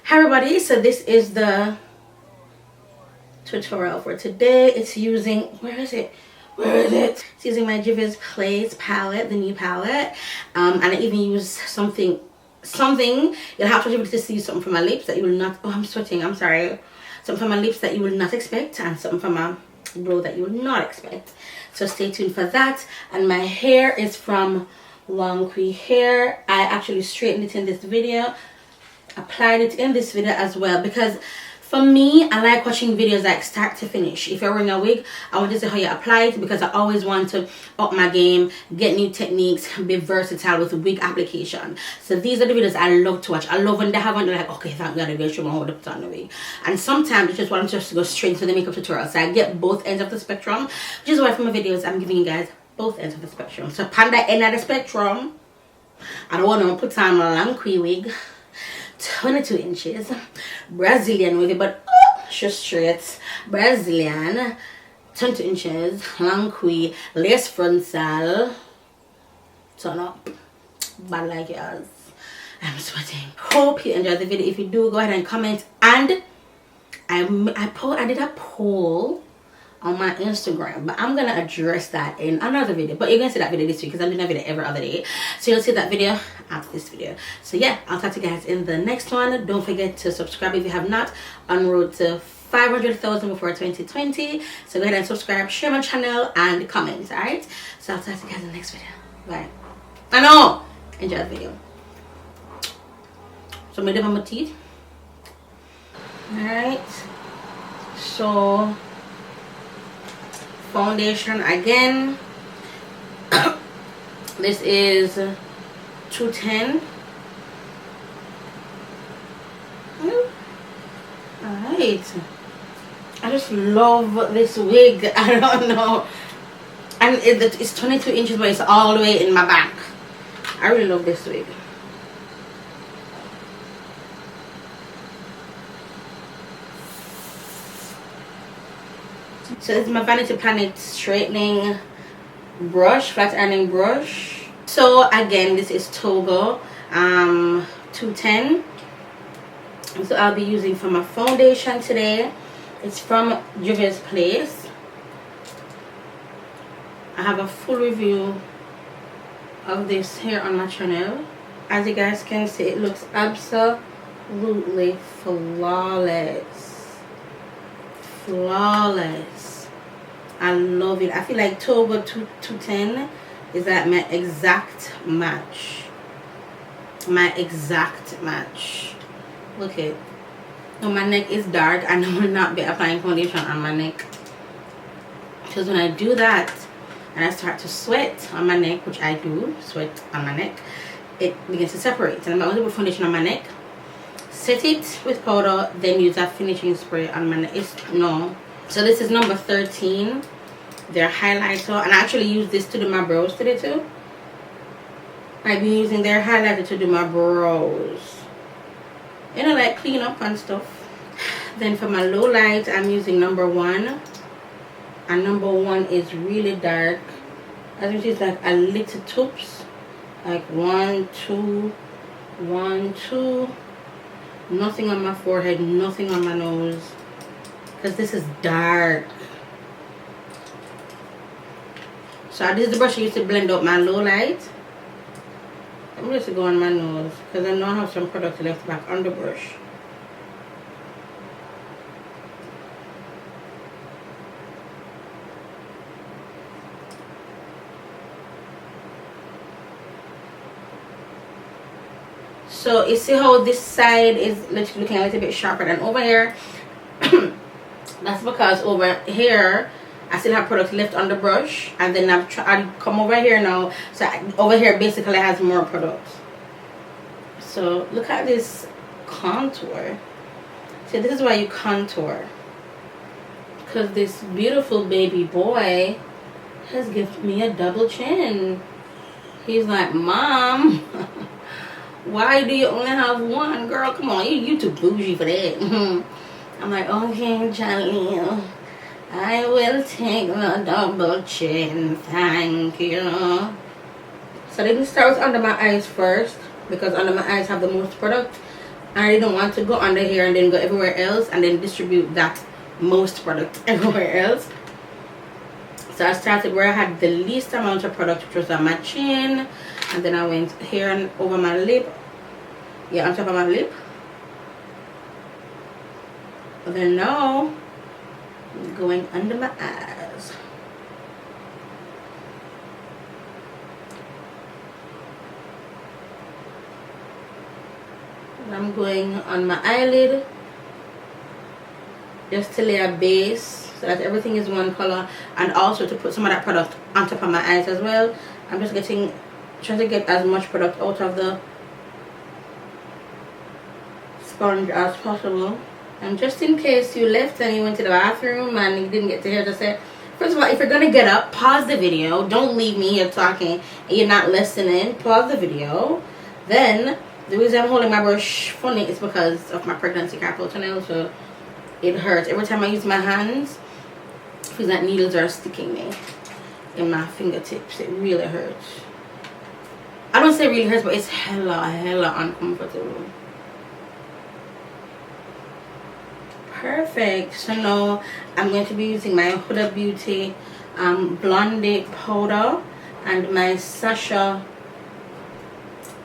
Hi everybody, so this is the tutorial for today. It's using, where is it? It's using my Juvia's Place palette, the new palette, and I even use something you'll have to see something from my lips that you will not, oh I'm sweating, I'm sorry, something from my lips that you will not expect, and something from my brow that you will not expect. So stay tuned for that. And my hair is from LONGQI Hair. I actually straightened it in this video, applied it in this video as well, because for me, I like watching videos like start to finish. If you're wearing a wig, I want to see how you apply it, because I always want to up my game, get new techniques, be versatile with wig application. So these are the videos I love to watch. I love when they have one, they're like, okay, thank God, I'm going to show me how to put on the wig. And sometimes I just want to go straight into the makeup tutorial, so I get both ends of the spectrum, which is why for my videos I'm giving you guys both ends of the spectrum. So upon the end of the spectrum, I don't want to put on my LONGQI wig, 22 inches Brazilian wig, but just straight Brazilian, 22 inches LONGQI lace frontal, turn up, bad like yours. I'm sweating. Hope you enjoyed the video. If you do, go ahead and comment. And I did a poll on my Instagram, but I'm gonna address that in another video. But you're gonna see that video this week, because I'm doing a video every other day, so you'll see that video after this video. So yeah, I'll talk to you guys in the next one. Don't forget to subscribe if you have not, on road to 500,000 before 2020. So go ahead and subscribe, share my channel, and comment. All right, so I'll talk to you guys in the next video. Bye. I know, enjoy the video. So I'm gonna do my teeth. All right, so foundation again. This is 210. Alright, I just love this wig. I don't know, and it's 22 inches, but it's all the way in my back. I really love this wig. So this is my Vanity Planet straightening brush, flat ironing brush. So again, this is Togo 210. So I'll be using for my foundation today. It's from Juvia's Place. I have a full review of this here on my channel. As you guys can see, it looks absolutely flawless. Flawless. I love it. I feel like Togo 210 is like my exact match. My exact match. Look at it. No, my neck is dark. I know will not be applying foundation on my neck, because when I do that and I start to sweat on my neck, which I do sweat on my neck, it begins to separate. And I'm going to put foundation on my neck, set it with powder, then use that finishing spray on my neck. So this is number 13, their highlighter, and I actually use this to do my brows today too. I've been using their highlighter to do my brows, you know, like clean up and stuff. Then for my low light, I'm using number 1, and number 1 is really dark. As you see, it's like a little tips, like 1, 2, 1, 2. Nothing on my forehead, nothing on my nose, because this is dark. So this is the brush I used to blend up my low light. I'm just go on my nose, because I know I have some product left back on the brush. So you see how this side is looking a little bit sharper than over here. That's because over here I still have product left on the brush, and then I'll come over here now. So over here basically has more products. So look at this contour. See, this is why you contour, because this beautiful baby boy has given me a double chin. He's like, Mom, why do you only have one? Girl, come on, you too bougie for that. I'm like, okay, Johnny, I will take the double chin, thank you. So I didn't start with under my eyes first, because under my eyes have the most product, I didn't want to go under here and then go everywhere else and then distribute that most product everywhere else. So I started where I had the least amount of product, which was on my chin, and then I went here and over my lip. Yeah, on top of my lip. But then now, going under my eyes. I'm going on my eyelid just to lay a base so that everything is one color, and also to put some of that product on top of my eyes as well. I'm just trying to get as much product out of the sponge as possible. And just in case you left and you went to the bathroom and you didn't get to hear to say, first of all, if you're gonna get up, pause the video. Don't leave me here talking and you're not listening. Pause the video. Then the reason I'm holding my brush funny is because of my pregnancy carpal tunnel, so it hurts every time I use my hands. It feels like needles are sticking me in my fingertips. It really hurts. I don't say it really hurts, but it's hella uncomfortable. Perfect. So now I'm going to be using my Huda Beauty Blondie powder and my Sasha,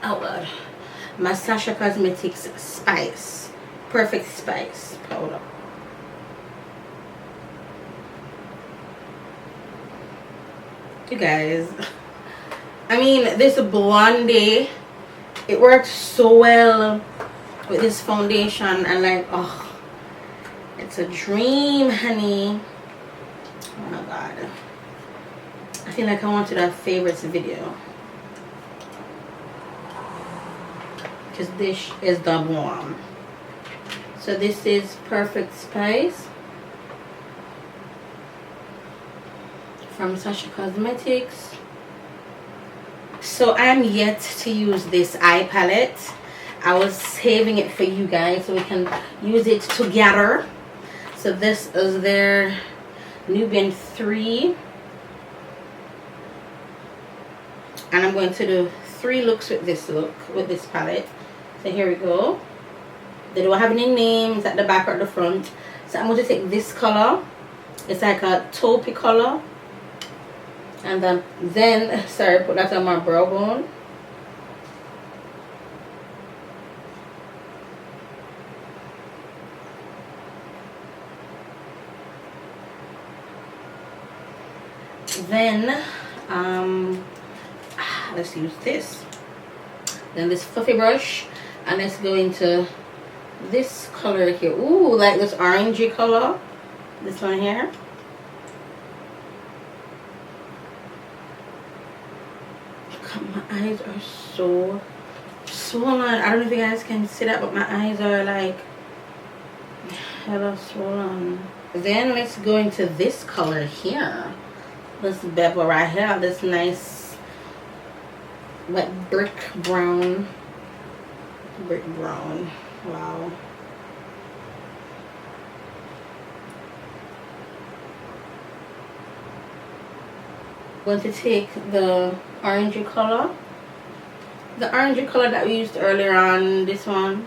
oh god, my Sasha Cosmetics Spice, Perfect Spice powder. You guys, I mean, this Blondie, it works so well with this foundation, and like, oh, it's a dream, honey. Oh my god, I feel like I wanted a favorites video, because this is the bomb. So this is Perfect Spice from Sasha Cosmetics. So I'm yet to use this eye palette. I was saving it for you guys so we can use it together. So this is their Nubian 3, and I'm going to do 3 looks with this palette. So here we go. They don't have any names at the back or at the front. So I'm going to take this color. It's like a taupey color, and then sorry, put that on my brow bone. Then let's use this. Then this fluffy brush, and let's go into this color here. Ooh, like this orangey color. This one here. My eyes are so swollen. I don't know if you guys can see that, but my eyes are like hella swollen. Then let's go into this color here. This bevel right here. This nice wet brick brown. Wow. I'm going to take the orangey color. The orangey color that we used earlier on, this one.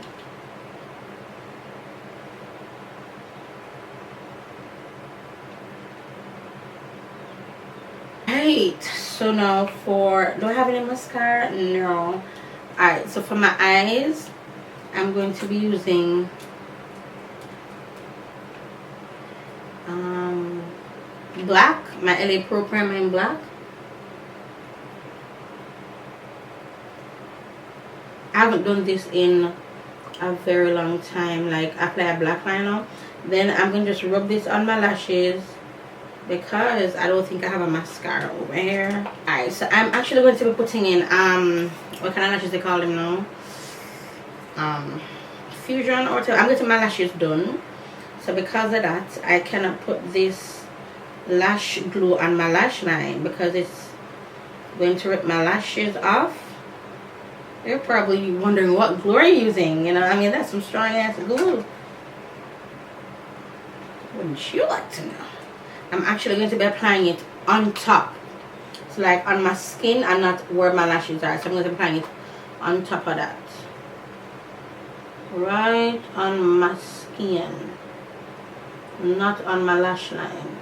Right, so now do I have any mascara? No. Alright, so for my eyes, I'm going to be using black, my LA Pro Primer in black. I haven't done this in a very long time, like apply a black liner. Then I'm going to just rub this on my lashes because I don't think I have a mascara over here. Alright, so I'm actually going to be putting in what kind of lashes they call them now? Fusion or whatever. I'm getting my lashes done, so because of that I cannot put this lash glue on my lash line because it's going to rip my lashes off. You're probably wondering what glue are you using, you know, I mean, that's some strong ass glue. Wouldn't you like to know? I'm actually going to be applying it on top, so like on my skin and not where my lashes are. So I'm going to be applying it on top of that. right on my skin, not on my lash line.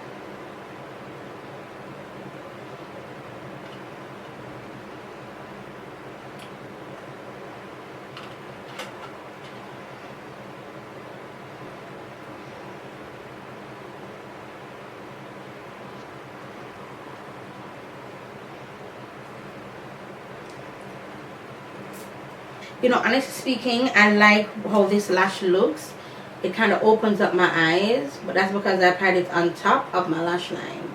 You know, honestly speaking, I like how this lash looks. It kind of opens up my eyes, but that's because I applied it on top of my lash line.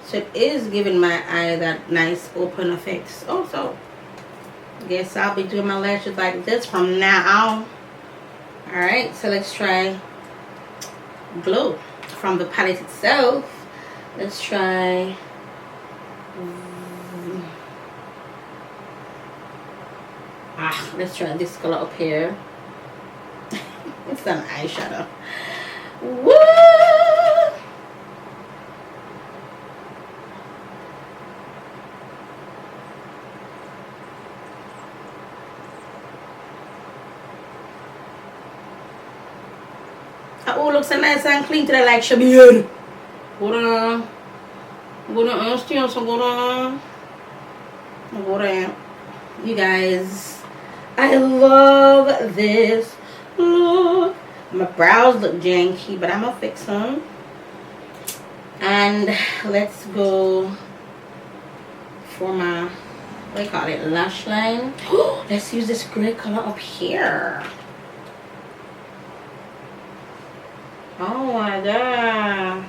So it is giving my eye that nice open effect. Also, guess I'll be doing my lashes like this from now on. Alright, so let's try Glow from the palette itself. Let's try let's try this color up here. It's an eyeshadow. Woo! Oh, looks so nice and clean today, like Shabir. Go down. Go down. So go down. Go down. You guys, I love this look. My brows look janky, but I'm gonna fix them. And let's go for my, what do you call it, lash line. Let's use this gray color up here. Oh my god.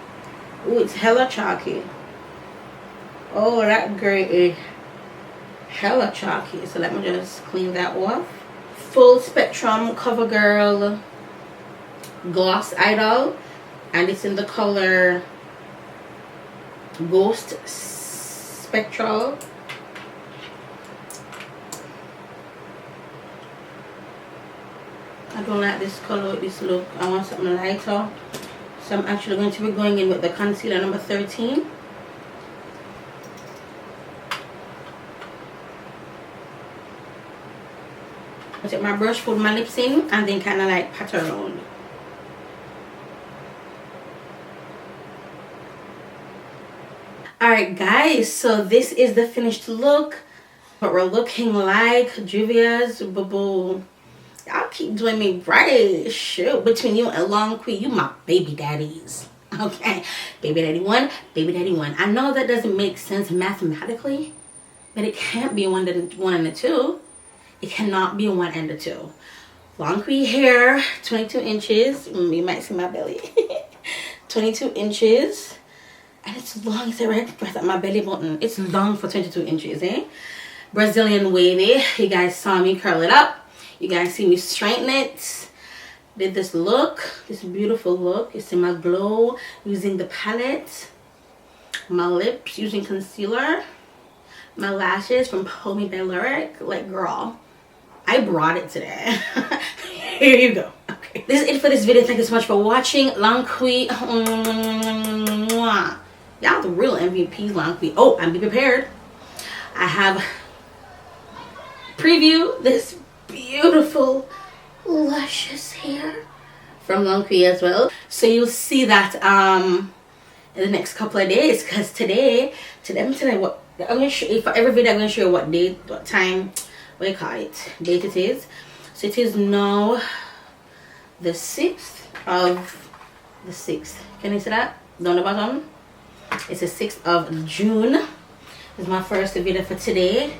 Ooh, it's hella chalky. Oh, that gray is hella chalky. So let me just clean that off. Full Spectrum CoverGirl Gloss Idol, and it's in the color Ghost Spectral. I don't like this color with this look. I want something lighter, so I'm actually going to be going in with the concealer number 13. I take my brush, put my lips in, and then kind of like pat around. Alright guys, so this is the finished look. What we're looking like. Juvia's boo-boo. Y'all keep doing me right. Shoot, between you and LONGQI, you my baby daddies. Okay, baby daddy one, baby daddy one. I know that doesn't make sense mathematically, but it can't be one and a two. It cannot be one and a two. LONGQI hair, 22 inches. You might see my belly. 22 inches. And it's long. It's right at my belly button. It's long for 22 inches, eh? Brazilian wavy. You guys saw me curl it up. You guys see me straighten it. Did this look. This beautiful look. It's in my Glow using the palette. My lips using concealer. My lashes from Homie by Lyric. Like, girl, I brought it today. Here you go. Okay. This is it for this video. Thank you so much for watching. LONGQI. Y'all the real MVPs, LONGQI. Oh, and be prepared. I have preview this beautiful luscious hair from LONGQI as well. So you'll see that in the next couple of days, because today what I'm gonna show you, for every video I'm gonna show you what date, what time, what do you call it, date it is. So it is now the 6th of the 6th. Can you see that down the bottom? It's the 6th of June. This is my first video for today.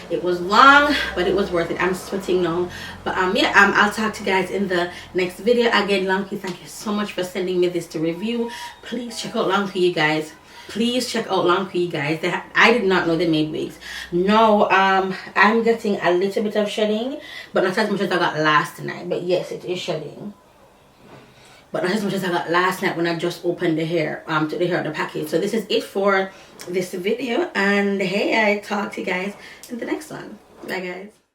It was long, but it was worth it. I'm sweating now, but yeah, I'll talk to you guys in the next video. Again, LONGQI, thank you so much for sending me this to review. Please check out LONGQI, you guys. Please check out LONGQI, you guys. I did not know they made wigs. No, I'm getting a little bit of shedding, but not as much as I got last night. But yes, it is shedding, but not as much as I got last night when I just opened the hair, took the hair out of the package. So this is it for this video, and hey, I talk to you guys in the next one. Bye guys.